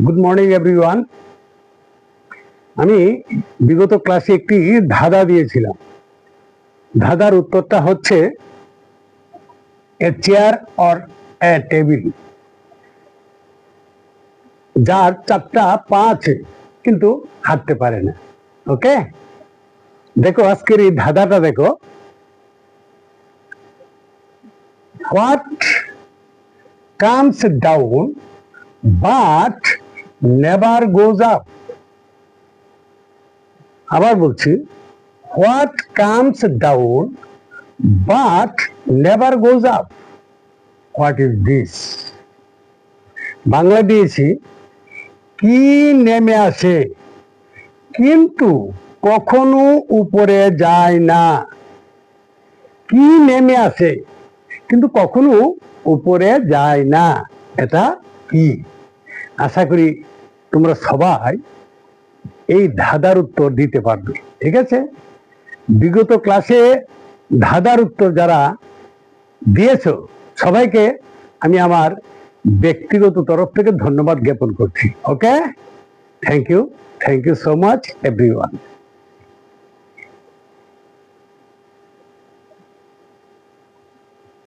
Good morning everyone. আমি বিগত ক্লাসে একটি ধাঁধা দিয়েছিলাম। ধাঁধার উত্তরটা হচ্ছে এ চেয়ার অর এ টেবিল, যার চারটা পা আছে কিন্তু হাঁটতে পারে না। ওকে, দেখো আজকের এই ধাঁধাটা দেখো। What comes down but never goes up. আবার বলছি, what comes down but never goes up, what is this? Bangla দিয়েছি, কি নেমে আসে কিন্তু কখনো উপরে যায় না। কি নেমে আসে কিন্তু কখনো উপরে যায় না, এটা কি? আশা করি তোমরা সবাই এই ধাঁধার উত্তর দিতে পারবে। ঠিক আছে, বিগত ক্লাসে ধাঁধার উত্তর যারা দিয়েছো সবাইকে আমি আমার ব্যক্তিগত তরফ থেকে ধন্যবাদ জ্ঞাপন করছি। Okay, thank you so much everyone.